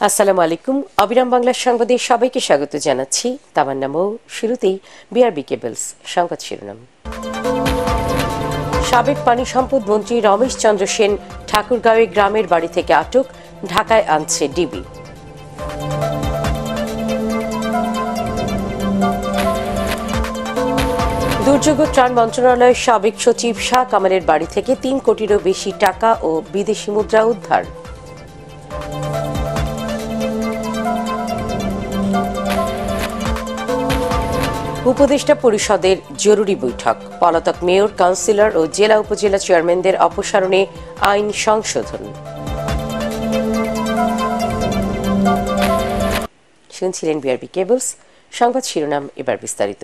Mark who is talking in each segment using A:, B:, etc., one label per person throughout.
A: আসসালামু আলাইকুম। অবিরাম বাংলার সংবাদে সবাইকে স্বাগত জানাচ্ছি। তামান্না মৌ। শুরুতেই বিআরবি কেবলস সংবাদ শিরোনাম। সাবেক পানি সম্পদ মন্ত্রী রমেশ চন্দ্র সেন ঠাকুরগাঁওয়ে গ্রামের বাড়ি থেকে আটক, ঢাকায় আনছে ডিবি। দুর্যোগ ও ত্রাণ মন্ত্রণালয়ের সাবেক সচিব শাহ কামালের বাড়ি থেকে ৩ কোটিরও বেশি টাকা ও বিদেশি মুদ্রা উদ্ধার। উপদেষ্টা পরিষদের জরুরি বৈঠক, পলাতক মেয়র, কাউন্সিলর ও জেলা উপজেলা চেয়ারম্যানদের অপসারণে আইন সংশোধন। শুনছিলেন বিআরবি কেবলস সংবাদ শিরোনাম, এবার বিস্তারিত।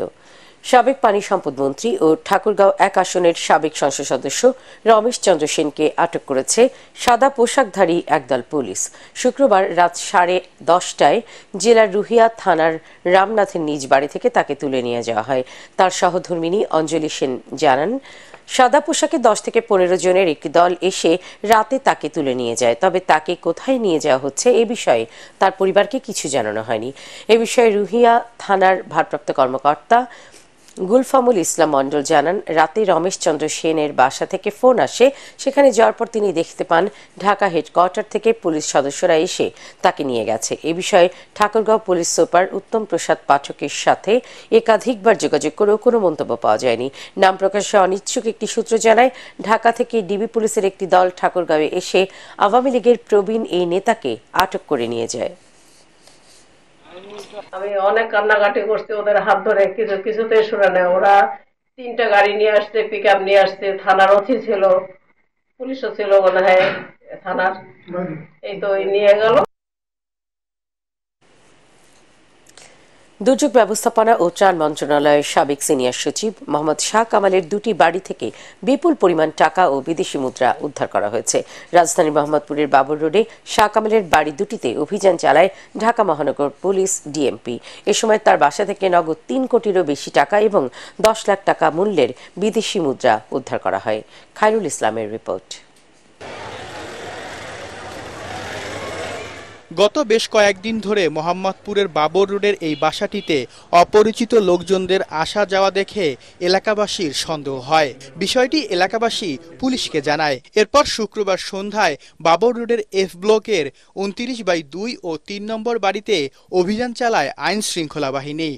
A: সাবেক পানি সম্পদ মন্ত্রী ও ঠাকুরগাঁও ১ আসনের সাবেক সংসদ সদস্য রমেশ চন্দ্র সেনকে আটক করেছে সাদা পোশাকধারী একদল পুলিশ। শুক্রবার রাত 10:30টায় জেলার রুহিয়া থানার রামনাথের নিজ বাড়ি থেকে তাকে তুলে নিয়ে যাওয়া হয়। তার সহধর্মিণী অঞ্জলি সেন জানান, সাদা পোশাকে 10 থেকে 15 জনের একটি দল এসে রাতে তাকে তুলে নিয়ে যায়। তবে তাকে কোথায় নিয়ে যাওয়া হচ্ছে এ বিষয়ে তার পরিবারকে কিছু জানানো হয়নি। এ বিষয়ে রুহিয়া থানার ভারপ্রাপ্ত কর্মকর্তা গুলফামুল ইসলাম মণ্ডল জানান, রাতে রমেশ চন্দ্র সেনের বাসা থেকে ফোন আসে। সেখানে যাওয়ার পর তিনি দেখতে পান ঢাকা হেডকোয়ার্টার থেকে পুলিশ সদস্যরা এসে তাকে নিয়ে গেছে। এ বিষয়ে ঠাকুরগাঁও পুলিশ সুপার উত্তম প্রসাদ পাঠকের সাথে একাধিকবার যোগাযোগ করেও কোনো মন্তব্য পাওয়া যায়নি। নাম প্রকাশে অনিচ্ছুক একটি সূত্র জানায়, ঢাকা থেকে ডিবি পুলিশের একটি দল ঠাকুরগাঁওয়ে এসে আওয়ামী লীগের প্রবীণ এই নেতাকে আটক করে নিয়ে যায়।
B: আমি অনেক কান্নাকাটি করছি, ওদের হাত ধরে কিছুতে শুনে নেয়। ওরা 3টা গাড়ি নিয়ে আসছে, পিক আপ নিয়ে আসছে, থানার ওসি ছিল, পুলিশও ছিল মনে হয় থানার। এই তো নিয়ে গেল।
A: দুর্যোগ ব্যবস্থাপনা ও ত্রাণ মন্ত্রণালয়ের সাবেক সিনিয়র সচিব মোহাম্মদ শাহ কামালের দুটি বাড়ি থেকে বিপুল পরিমাণ টাকা ও বিদেশি মুদ্রা উদ্ধার করা হয়েছে। রাজধানীর মোহাম্মদপুরের বাবর রোডে শাহ কামালের বাড়ি দুটিতে অভিযান চালায় ঢাকা মহানগর পুলিশ ডিএমপি। এ সময় তার বাসা থেকে নগদ 3 কোটিরও বেশি টাকা এবং 10 লাখ টাকা মূল্যের বিদেশি মুদ্রা উদ্ধার করা হয়। খায়রুল ইসলামের রিপোর্ট।
C: গত বেশ কয়েকদিন ধরে মোহাম্মদপুরের বাবর রোডের এই বাসাটিতে অপরিচিত লোকজনদের আসা যাওয়া দেখে এলাকাবাসীর সন্দেহ হয়। বিষয়টি এলাকাবাসী পুলিশকে জানায়। এরপর শুক্রবার সন্ধ্যায় বাবর রোডের এফ ব্লকের 29/2 ও 3 নম্বর বাড়িতে অভিযান চালায় আইন শৃঙ্খলা বাহিনী।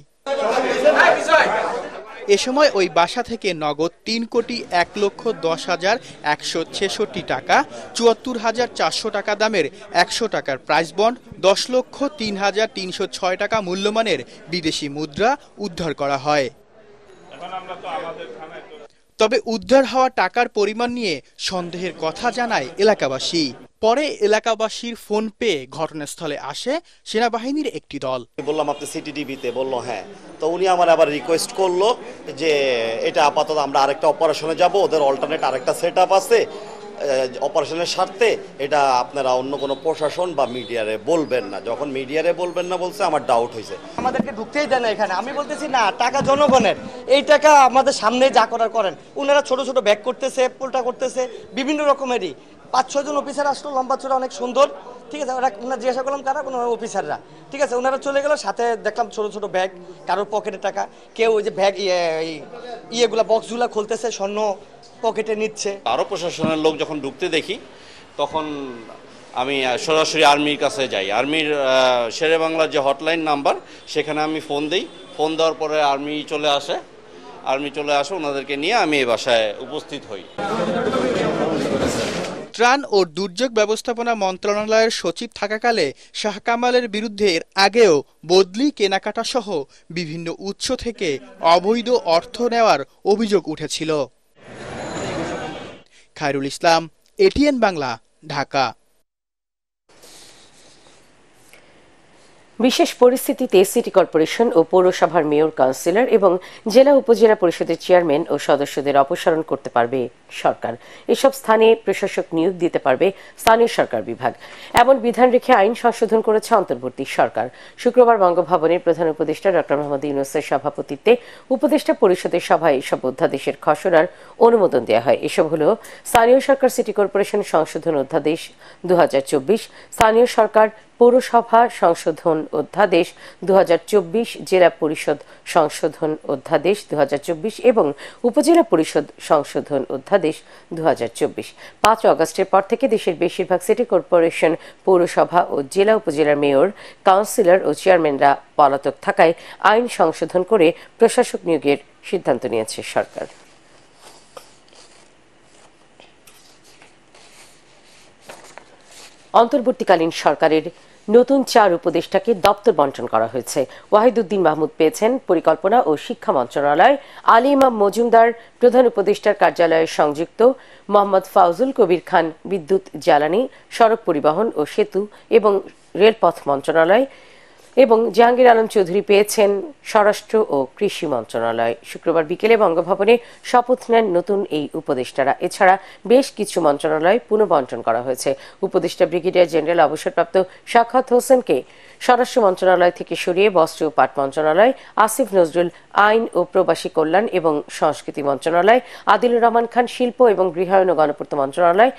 C: এ সময় ওই বাসা থেকে নগদ 3,10,10,166 টাকা, 74,400 টাকা দামের 100 টাকার প্রাইস বন্ড, 10,03,306 টাকা মূল্যমানের বিদেশি মুদ্রা উদ্ধার করা হয়। তবে উদ্ধার হওয়া টাকার পরিমাণ নিয়ে সন্দেহের কথা জানায় এলাকাবাসী। পরে এলাকাবাসীর ফোন পেয়ে ঘটনাস্থলে আসে সেনাবাহিনীর একটি দল।
D: বললাম আপনি সিটিডিবিতে, বললো হ্যাঁ। তো উনি আমার আবার রিকোয়েস্ট করলো যে এটা আপাতত আমরা আরেকটা অপারেশনে যাব, ওদের অল্টারনেট আরেকটা সেট আপ আছে, অপারেশনের স্বার্থে এটা আপনারা অন্য কোনো প্রশাসন বা মিডিয়ারে বলবেন না। যখন মিডিয়ারে বলবেন না বলছে, আমার ডাউট হয়েছে।
E: আমাদেরকে ঢুকতেই দেয় না এখানে। আমি বলতেছি না, টাকা জনগণের, এই টাকা আমাদের সামনে যা করার করেন। ওনারা ছোট ছোট ব্যাগ করতেছে, পোল্টা করতেছে, বিভিন্ন রকমেরই। 5-6 জন অফিসার আসলো, লম্বা চূড়া, অনেক সুন্দর, ঠিক আছে। ওরা জিজ্ঞাসা করলাম কারা, কোনো অফিসাররা, ঠিক আছে। ওনারা চলে গেল, সাথে দেখলাম ছোট ছোট ব্যাগ, কারোর পকেটে টাকা, কেউ ওই যে ব্যাগ ইয়েগুলা বক্সগুলা খুলতেছে, স্বর্ণ পকেটে নিচ্ছে।
F: আরও প্রশাসনের লোক যখন ঢুকতে দেখি, তখন আমি সরাসরি আর্মির কাছে যাই। আর্মির শেরে বাংলার যে হটলাইন নাম্বার, সেখানে আমি ফোন দিই। ফোন দেওয়ার পরে আর্মি চলে আসে, ওনাদেরকে নিয়ে আমি এই বাসায় উপস্থিত হই।
C: ত্রাণ ও দুর্যোগ ব্যবস্থাপনা মন্ত্রণালয়ের সচিব থাকাকালে শাহ কামালের বিরুদ্ধে এর আগেও বদলি, কেনাকাটা সহ বিভিন্ন উৎস থেকে অবৈধ অর্থ নেওয়ার অভিযোগ উঠেছিল। খায়রুল ইসলাম, এটিএন বাংলা, ঢাকা।
A: বিশেষ পরিস্থিতিতে সিটি কর্পোরেশন ও পৌরসভার মেয়র, কাউন্সিলর এবং জেলা উপজেলা পরিষদের চেয়ারম্যান ও সদস্যদের অপসারণ করতে পারবে সরকার। এসব স্থানে প্রশাসক নিয়োগ দিতে পারবে স্থানীয় সরকার বিভাগ। এমন বিধান রেখে আইন সংশোধন করেছে অন্তর্বর্তী সরকার। শুক্রবার বঙ্গভবনের প্রধান উপদেষ্টা ডক্টর মোহাম্মদ ইউনূসের সভাপতিত্বে উপদেষ্টা পরিষদের সভায় এসব অধ্যাদেশের খসড়ার অনুমোদন দেওয়া হয়। এসব হল স্থানীয় সরকার সিটি কর্পোরেশন সংশোধন অধ্যাদেশ 2024, স্থানীয় সরকার পৌরসভা সংশোধন অধ্যাদেশ 2024, জেলা পরিষদ সংশোধন অধ্যাদেশ 2024 এবং উপজেলা পরিষদ সংশোধন অধ্যাদেশ 2024। 5 আগস্টের পর থেকে দেশের বেশিরভাগ সিটি কর্পোরেশন, পৌরসভা ও জেলা উপজেলার মেয়র, কাউন্সিলর ও চেয়ারম্যানরা পলাতক থাকায় আইন সংশোধন করে প্রশাসক নিয়োগের সিদ্ধান্ত নিয়েছে সরকার। অন্তর্বর্তীকালীন সরকারের নতুন 4 উপদেষ্টাকে দপ্তর বন্টন করা হয়েছে। ওয়াহিদুদ্দিন মাহমুদ পেয়েছেন পরিকল্পনা ও শিক্ষা মন্ত্রণালয়, আলী ইমাম মজুমদার প্রধান উপদেষ্টার কার্যালয়ে সংযুক্ত, মোহাম্মদ ফাউজুল কবির খান বিদ্যুৎ, জ্বালানি, সড়ক পরিবহন ও সেতু এবং রেলপথ মন্ত্রণালয় এবং জাহাঙ্গীর আলম চৌধুরী পেয়েছেন স্বরাষ্ট্র ও কৃষি মন্ত্রণালয়। শুক্রবার বিকেলে বঙ্গভবনে শপথ নেন নতুন এই উপদেষ্টারা। এছাড়া বেশ কিছু মন্ত্রণালয় পুনঃবন্টন করা হয়েছে। উপদেষ্টা ব্রিগেডিয়ার জেনারেল অবসরপ্রাপ্ত সাখাওয়াত হোসেনকে স্বরাষ্ট্র মন্ত্রণালয় থেকে সরিয়ে বস্ত্র ও পাট মন্ত্রণালয়, আসিফ নজরুল আইন ও প্রবাসী কল্যাণ এবং সংস্কৃতি মন্ত্রণালয়, আদিলুর রহমান খান শিল্প এবং গৃহায়ণ ও গণপূর্ত মন্ত্রণালয়,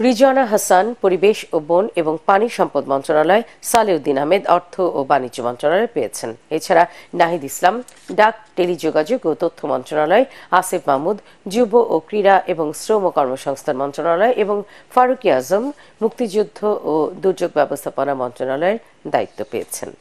A: রিজওয়ানা হাসান পরিবেশ ও বন এবং পানি সম্পদ মন্ত্রণালয়, সালেউদ্দিন আহমেদ অর্থ ও বাণিজ্য মন্ত্রণালয় পেয়েছেন। এছাড়া নাহিদ ইসলাম ডাক, টেলিযোগাযোগ ও তথ্য মন্ত্রণালয়, আসিফ মাহমুদ যুব ও ক্রীড়া এবং শ্রম কর্মসংস্থান মন্ত্রণালয় এবং ফারুকি আজম মুক্তিযুদ্ধ ও দুর্যোগ ব্যবস্থাপনা মন্ত্রণালয়ের দায়িত্ব পেয়েছেন।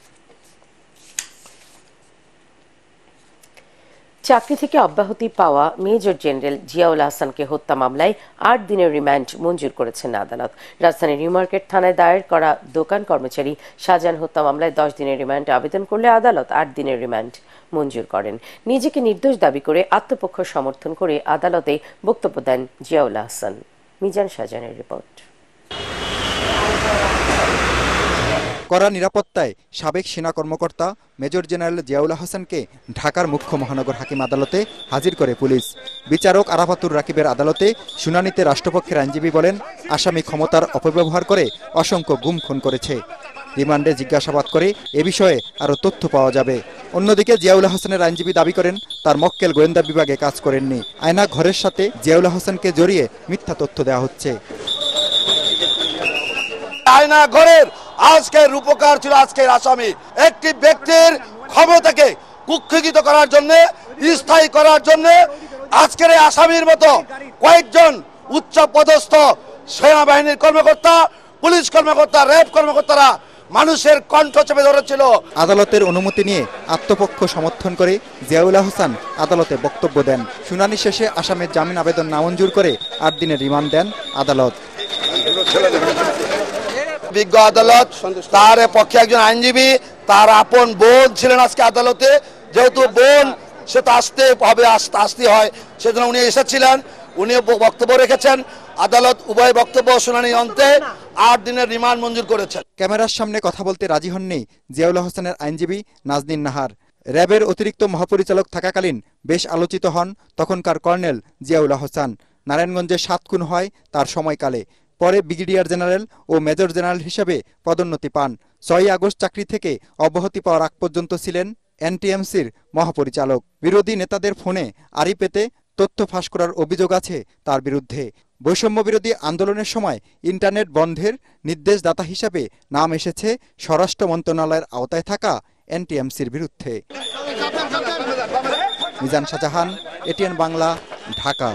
A: চাকরি থেকে অব্যাহতি পাওয়া মেজর জেনারেল জিয়াউল হাসানকে হত্যা মামলায় 8 দিনের রিমান্ড মঞ্জুর করেছেন আদালত। রাজধানীর নিউমার্কেট থানায় দায়ের করা দোকান কর্মচারী শাহজাহান হত্যা মামলায় 10 দিনের রিমান্ড আবেদন করলে আদালত 8 দিনের রিমান্ড মঞ্জুর করেন। নিজেকে নির্দোষ দাবি করে আত্মপক্ষ সমর্থন করে আদালতে বক্তব্য দেন জিয়াউল হাসান। মিজান শাহজাহানের রিপোর্ট।
G: কড়া নিরাপত্তায় সাবেক সেনা কর্মকর্তা মেজর জেনারেল জিয়াউল হাসানকে ঢাকার মুখ্য মহানগর হাকিম আদালতে হাজির করে পুলিশ। বিচারক আরাফাতুর রাকিবের আদালতে শুনানিতে রাষ্ট্রপক্ষের আইনজীবী বলেন, আসামি ক্ষমতার অপব্যবহার করে অসংখ্য গুম খুন করেছে। রিমান্ডে জিজ্ঞাসাবাদ করে এ বিষয়ে আরও তথ্য পাওয়া যাবে। অন্যদিকে জিয়াউল হাসানের আইনজীবী দাবি করেন, তার মক্কেল গোয়েন্দা বিভাগে কাজ করেননি। আয়না ঘরের সাথে জিয়াউল হাসানকে জড়িয়ে মিথ্যা তথ্য দেওয়া হচ্ছে।
H: আয়না ঘরের আজকের রূপকার ছিল আজকের আসামি। একটি ব্যক্তির ক্ষমতাকে কুক্ষিগত করার জন্য, স্থায়ী করার জন্য আজকের এই আসামির মতো কয়েকজন উচ্চ পদস্থ সেনাবাহিনীর কর্মকর্তা, পুলিশ কর্মকর্তা, র্যাব কর্মকর্তারা মানুষের কণ্ঠ চেপে ধরেছিল।
G: আদালতের অনুমতি নিয়ে আত্মপক্ষ সমর্থন করে জিয়াউল হাসান আদালতে বক্তব্য দেন। শুনানি শেষে আসামের জামিন আবেদন নামঞ্জুর করে 8 দিনের রিমান্ড দেন আদালত।
H: বিজ্ঞ আদালত তার পক্ষে একজন আইনজীবী, তার আপন বোন ছিলেন আজকে আদালতে। যেহেতু বোন, সে তো আসতে হবে, আসতে হয়, সেজন্য উনি এসেছিলেন, উনি বক্তব্য রেখেছেন। আদালত উভয় বক্তব্য শুনানি অন্তে 8 দিনের রিমান্ড মঞ্জুর করেছেন।
G: ক্যামেরার সামনে কথা বলতে রাজি হননি জিয়াউল হাসানের আইনজীবী নাজনীন নাহার। র্যাবের অতিরিক্ত মহাপরিচালক থাকাকালীন বেশ আলোচিত হন তখনকার কর্নেল জিয়াউল হাসান। নারায়ণগঞ্জে 7 খুন হয় তার সময়কালে। পরে ব্রিগেডিয়ার জেনারেল ও মেজর জেনারেল হিসেবে পদোন্নতি পান। 6 আগস্ট চাকরি থেকে অব্যাহতি পাওয়ার আগ পর্যন্ত ছিলেন এনটিএমসির মহাপরিচালক। বিরোধী নেতাদের ফোনে আড়ি পেতে তথ্য ফাঁস করার অভিযোগ আছে তার বিরুদ্ধে। বৈষম্য বিরোধী আন্দোলনের সময় ইন্টারনেট বন্ধের নির্দেশদাতা হিসাবে নাম এসেছে স্বরাষ্ট্র মন্ত্রণালয়ের আওতায় থাকা এনটিএমসির বিরুদ্ধে। মিজান শাহজাহান, এটিএন বাংলা, ঢাকা।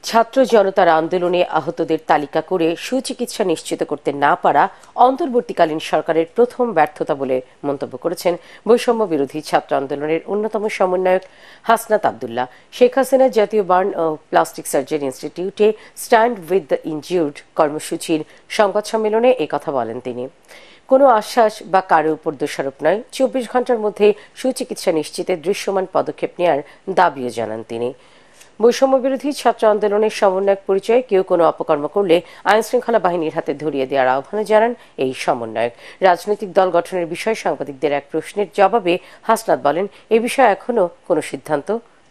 A: ছাত্র জনতার আন্দোলনে আহতদের তালিকা করে সুচিকিৎসা নিশ্চিত করতে না পারা অন্তর্বর্তীকালীন সরকারের প্রথম ব্যর্থতা বলে মন্তব্য করেছেন বৈষম্য বিরোধী ছাত্র আন্দোলনের অন্যতম সমন্বয়ক হাসনাত আব্দুল্লাহ। শেখ হাসিনা জাতীয় বার্ন ও প্লাস্টিক সার্জারি ইনস্টিটিউটে স্ট্যান্ড উইথ দ্য ইনজিউর্ড কর্মসূচির সংবাদ সম্মেলনে কথা বলেন তিনি। কোনো আশ্বাস বা কারো উপর দোষারোপ নয়, 24 ঘন্টার মধ্যে সুচিকিৎসা নিশ্চিতে দৃশ্যমান পদক্ষেপ নেওয়ার দাবিও জানান তিনি। বৈষম্য বিরোধী ছাত্র আন্দোলনের সমন্বয়ক পরিচয়ে কেউ কোনো অপকর্ম করলে আইনশৃঙ্খলা বাহিনীর হাতে ধরিয়ে দেওয়ার আহ্বান জানান এই সমন্বয়ক। রাজনৈতিক দল গঠনের বিষয়ে সাংবাদিকদের এক প্রশ্নের জবাবে হাসনাত বলেন, এ বিষয়ে এখনো কোনো সিদ্ধান্ত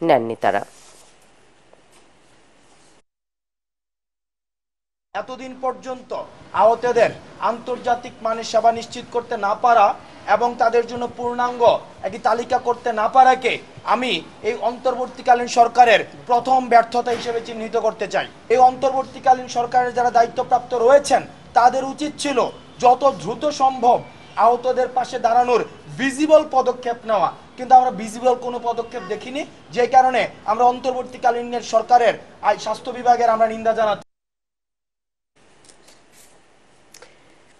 A: নেননি তারা।
I: এতদিন পর্যন্ত আহতদের আন্তর্জাতিক মানের সেবা নিশ্চিত করতে না পারা এবং তাদের জন্য পূর্ণাঙ্গ একটি তালিকা করতে না পারাকে আমি এই অন্তর্বর্তীকালীন সরকারের প্রথম ব্যর্থতা হিসেবে চিহ্নিত করতে চাই। এই অন্তর্বর্তীকালীন সরকারের যারা দায়িত্বপ্রাপ্ত রয়েছেন তাদের উচিত ছিল যত দ্রুত সম্ভব আহতদের পাশে দাঁড়ানোর ভিজিবল পদক্ষেপ নেওয়া, কিন্তু আমরা ভিজিবল কোনো পদক্ষেপ দেখিনি, যে কারণে আমরা অন্তর্বর্তীকালীন সরকারের স্বাস্থ্য বিভাগের আমরা নিন্দা জানাচ্ছি।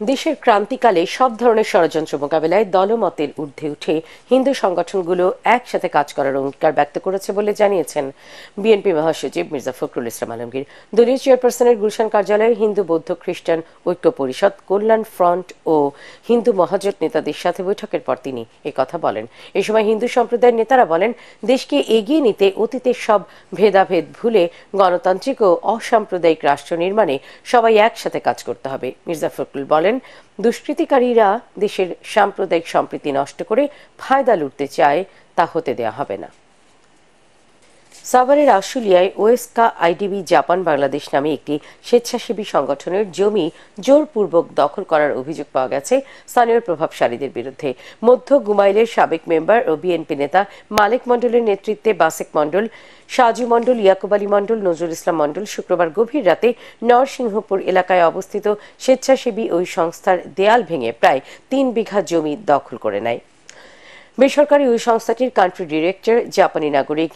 A: দেশের ক্রান্তিকালে সব ধরনের ষড়যন্ত্র মোকাবেলায় দলমতের ঊর্ধ্বে উঠে হিন্দু সংগঠনগুলো একসাথে কাজ করার অঙ্গীকার ব্যক্ত করেছে বলে জানিয়েছেন বিএনপি মহাসচিব মির্জা ফখরুল ইসলাম আলমগীর। দলীয় চেয়ারপারসনের গুলশান কার্যালয়ে হিন্দু বৌদ্ধ খ্রিস্টান ঐক্য পরিষদ, কল্যাণ ফ্রন্ট ও হিন্দু মহাজোট নেতাদের সাথে বৈঠকের পর তিনি একথা বলেন। এ সময় হিন্দু সম্প্রদায়ের নেতারা বলেন, দেশকে এগিয়ে নিতে অতীতের সব ভেদাভেদ ভুলে গণতান্ত্রিক ও অসাম্প্রদায়িক রাষ্ট্র নির্মাণে সবাই একসাথে কাজ করতে হবে। মির্জা ফখরুল বলেন, দুষ্কৃতিকারীরা দেশের সাম্প্রদায়িক সম্প্রীতি নষ্ট করে ফায়দা লুটতে চায়, তা হতে দেয়া হবে না। সাভারের আশুলিয়ায় ওয়েস্কা আইডিবি জাপান বাংলাদেশ নামে একটি স্বেচ্ছাসেবী সংগঠনের জমি জোরপূর্বক দখল করার অভিযোগ পাওয়া গেছে স্থানীয় প্রভাবশালীদের বিরুদ্ধে। মধ্য গুমাইলের সাবেক মেম্বার ও বিএনপি নেতা মালেক মণ্ডলের নেতৃত্বে বাসেক মণ্ডল, সাজু মণ্ডল, ইয়াকুব আলী মণ্ডল, নজরুল ইসলাম মণ্ডল শুক্রবার গভীর রাতে নরসিংহপুর এলাকায় অবস্থিত স্বেচ্ছাসেবী ওই সংস্থার দেয়াল ভেঙে প্রায় ৩ বিঘা জমি দখল করে নেয়। বেসরকারি ওই সংস্থাটির কান্ট্রি ডিরেক্টর জাপানি নাগরিক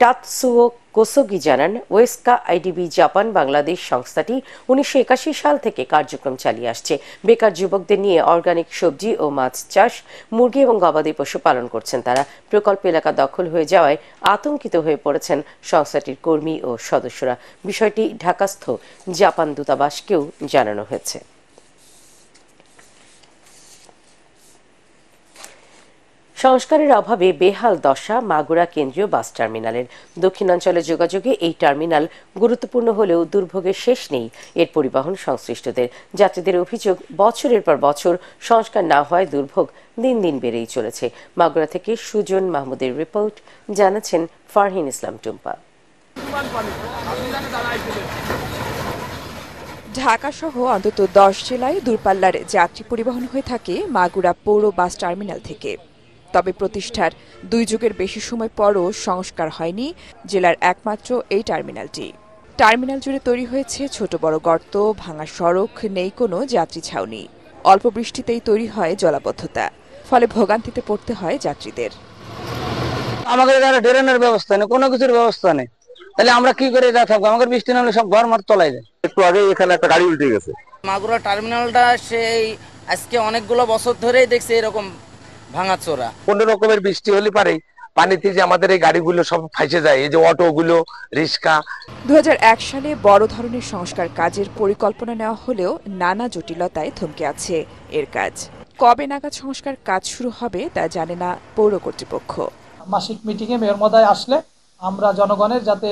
A: টাতসুও কোসোগি জানান, ওয়েস্কা আইডিবি জাপান বাংলাদেশ সংস্থাটি 1981 সাল থেকে কার্যক্রম চালিয়ে আসছে। বেকার যুবকদের নিয়ে অর্গানিক সবজি ও মাছ চাষ, মুরগি এবং গবাদি পশু পালন করছেন তারা। প্রকল্প এলাকা দখল হয়ে যাওয়ায় আতঙ্কিত হয়ে পড়েছেন সংস্থাটির কর্মী ও সদস্যরা। বিষয়টি ঢাকাস্থ জাপান দূতাবাসকেও জানানো হয়েছে। সংস্কারের অভাবে বেহাল দশা মাগুরা কেন্দ্রীয় বাস টার্মিনালের। দক্ষিণাঞ্চলে যোগাযোগে এই টার্মিনাল গুরুত্বপূর্ণ হলেও দুর্ভোগের শেষ নেই এর পরিবহন সংশ্লিষ্টদের। যাত্রীদের অভিযোগ, বছরের পর বছর সংস্কার না হওয়ায় দুর্ভোগ দিন দিন বেড়েই চলেছে। মাগুরা থেকে সুজন মাহমুদের রিপোর্ট, জানাচ্ছেন ফারহিন ইসলাম টুম্পা।
J: ঢাকা সহ অন্তত 10 জেলায় দূরপাল্লার যাত্রী পরিবহন হয়ে থাকে মাগুরা পৌর বাস টার্মিনাল থেকে। তবে প্রতিষ্ঠার 2 যুগের বেশি সময় পরও সংস্কার হয়নি জেলার একমাত্র এই টার্মিনালটি। টার্মিনাল জুড়ে তৈরি হয়েছে ছোট বড় গর্ত, ভাঙা সড়ক, নেই কোনো যাত্রী ছাউনি। অল্প বৃষ্টিতেই তৈরি হয় জলাবদ্ধতা, ফলে ভোগান্তিতে পড়তে হয় যাত্রীদের।
K: আমাদের এখানে ড্রেনের ব্যবস্থা নেই, কোনো কিছুর ব্যবস্থা নেই, তাহলে আমরা কি করে থাকবো? আমাদের বৃষ্টি নামলে সব ঘর মার তলায় যায়।
L: একটু আগে এখানে একটা গাড়ি উল্টে গেছে।
M: মাগুরা টার্মিনালটা সেই আজকে অনেকগুলো বছর ধরেই দেখছি এরকম ভাঙাচোরা।
L: কোনো রকমের বৃষ্টি হলে পারে পানিতে যে আমাদের এই গাড়িগুলো সব ফাঁসে যায়, এই যে অটোগুলো, রিক্সা।
J: 2001 সালে বড় ধরনের সংস্কার কাজের পরিকল্পনা নেওয়া হলেও নানা জটিলতায় থমকে আছে এর কাজ। কবে নাগাদ সংস্কার কাজ শুরু হবে তা জানে না পৌর কর্তৃপক্ষ।
N: মাসিক মিটিংয়ে মেয়র মহোদয় আসলে আমরা জনগণের যাতে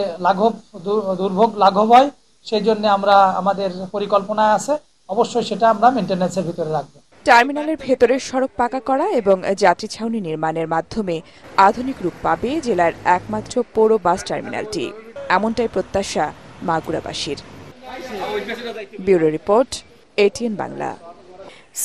N: দুর্ভোগ লাঘব হয় সেই জন্য আমরা আমাদের পরিকল্পনায় আছে, অবশ্যই সেটা আমরা মেইনটেনেন্সের ভিতরে রাখবো।
J: টার্মিনালের ভেতরের সড়ক পাকা করা এবং যাত্রী ছাউনি নির্মাণের মাধ্যমে আধুনিক রূপ পাবে জেলার একমাত্র পৌর বাস টার্মিনালটি, এমনটাই প্রত্যাশা মাগুরাবাসীর। Bureau report, ATN Bangla.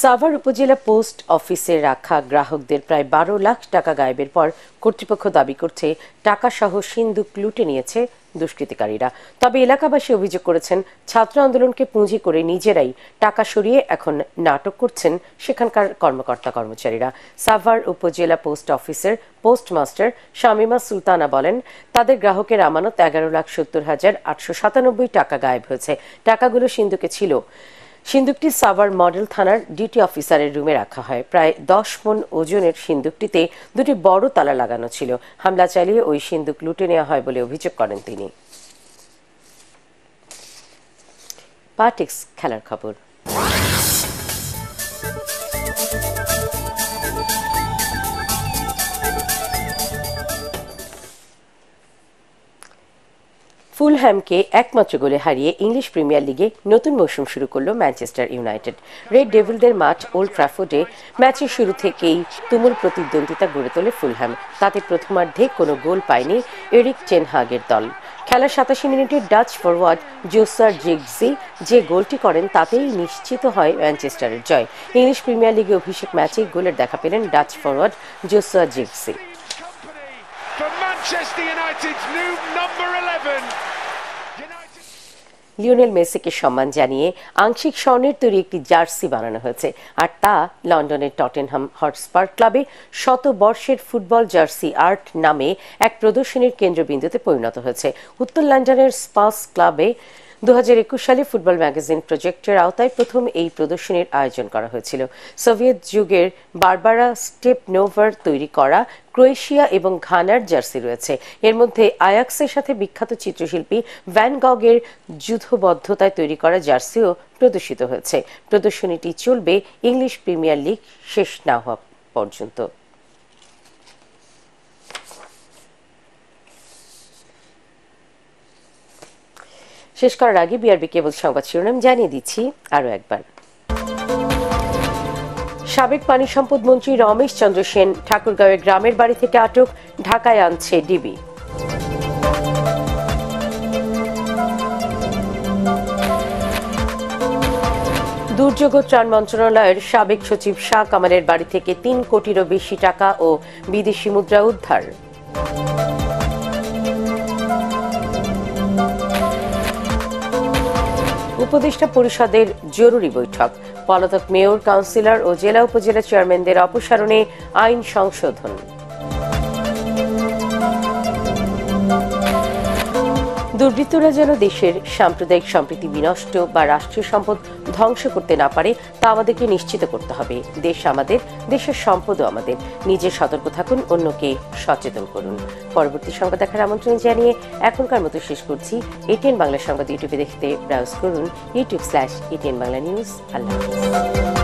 A: Savar উপজেলা পোস্ট অফিসে রাখা গ্রাহকদের প্রায় 12 লাখ টাকা গায়েবের পর কর্তৃপক্ষ দাবি করছে টাকাসহ সিন্দুক লুটে নিয়েছে দুষ্কৃতিকারীরা। তবে এলাকাবাসী অভিযোগ করেছেন, ছাত্র আন্দোলনকে পুঁজি করে নিজেরাই টাকা সরিয়ে এখন নাটক করছেন সেখানকার কর্মকর্তা কর্মচারীরা। সাভার উপজেলা পোস্ট অফিসের পোস্টমাস্টার শামিমা সুলতানা বলেন, তাদের গ্রাহকের আমানত 11,70,897 টাকা গায়েব হয়েছে। টাকাগুলো সিন্দুকে ছিল। সিন্দুকটি সাভার মডেল থানার ডিউটি অফিসারের রুমে রাখা হয়। প্রায় 10 মণ ওজনের সিন্দুকটিতে 2টি বড় তালা লাগানো ছিল। হামলা চালিয়ে ওই সিন্দুক লুটে নেওয়া হয় বলে অভিযোগ করেন তিনি। পার্টিক্স খেলার খবর। ফুলহ্যামকে একমাত্র গোলে হারিয়ে ইংলিশ প্রিমিয়ার লিগে নতুন মৌসুম শুরু করল ম্যানচেস্টার ইউনাইটেড। রেড ডেভিলদের মাঠ ওল্ড ট্রাফোর্ডে ম্যাচের শুরু থেকেই তুমুল প্রতিদ্বন্দ্বিতা গড়ে তোলে ফুলহ্যাম। তাতে প্রথমার্ধে কোনো গোল পায়নি এরিক টেন হাগের দল। খেলার 87 মিনিটে ডাচ ফরওয়ার্ড জোসা জিগজি যে গোলটি করেন তাতেই নিশ্চিত হয় ম্যানচেস্টারের জয়। ইংলিশ প্রিমিয়ার লিগে অভিষেক ম্যাচে গোলের দেখা পেলেন ডাচ ফরওয়ার্ড জোসা জিগজি। লিওনেল মেসিকে সম্মান জানিয়ে আংশিক স্বর্ণের তৈরি একটি জার্সি বানানো হয়েছে, আর তা লন্ডনের টটেনহাম হটস্পার ক্লাবে শতবর্ষের ফুটবল জার্সি আর্ট নামে এক প্রদর্শনীর কেন্দ্রবিন্দুতে পরিণত হয়েছে। উত্তর লন্ডনের স্পাস ক্লাবে 2021 সালে ফুটবল ম্যাগাজিন প্রজেক্টের আওতায় প্রথম এই প্রদর্শনীর আয়োজন করা হয়েছিল। সোভিয়েত যুগের বারবারা স্টেপনোভার তৈরি করা ক্রোয়েশিয়া এবং ঘানার জার্সি রয়েছে। এর মধ্যে আয়াক্সের সাথে বিখ্যাত চিত্রশিল্পী ভ্যান গগের যুদ্ধবদ্ধতায় তৈরি করা জার্সিও প্রদর্শিত হয়েছে। প্রদর্শনীটি চলবে ইংলিশ প্রিমিয়ার লিগ শেষ না হওয়া পর্যন্ত। শেষ করার আগে বিআরবি কেবল সংবাদ শিরোনাম জানিয়ে দিচ্ছি আরো একবার। সাবেক পানি সম্পদ মন্ত্রী রমেশ চন্দ্র সেন ঠাকুরগাঁওয়ের গ্রামের বাড়ি থেকে আটক, ঢাকায় আনছে ডিবি। দুর্যোগ ও ত্রাণ মন্ত্রণালয়ের সাবেক সচিব শাহ কামালের বাড়ি থেকে 3 কোটিরও বেশি টাকা ও বিদেশি মুদ্রা উদ্ধার। উপদেষ্টা পরিষদের জরুরি বৈঠক, পলাতক মেয়র, কাউন্সিলর ও জেলা উপজেলা চেয়ারম্যানদের অপসারণে আইন সংশোধন। দুর্বৃত্তরা যেন দেশের সাম্প্রদায়িক সম্প্রীতি বিনষ্ট বা রাষ্ট্রীয় সম্পদ ধ্বংস করতে না পারে তা আমাদেরকে নিশ্চিত করতে হবে। দেশ আমাদের, দেশের সম্পদও আমাদের। নিজে সতর্ক থাকুন, অন্যকে সচেতন করুন। পরবর্তী সংবাদ দেখার আমন্ত্রণ জানিয়ে এখনকার মতো শেষ করছি। এটিএন বাংলা সংবাদ ইউটিউবে দেখতে ব্রাউজ করুন youtube/ATN Bangla News। আল্লাহ হাফেজ।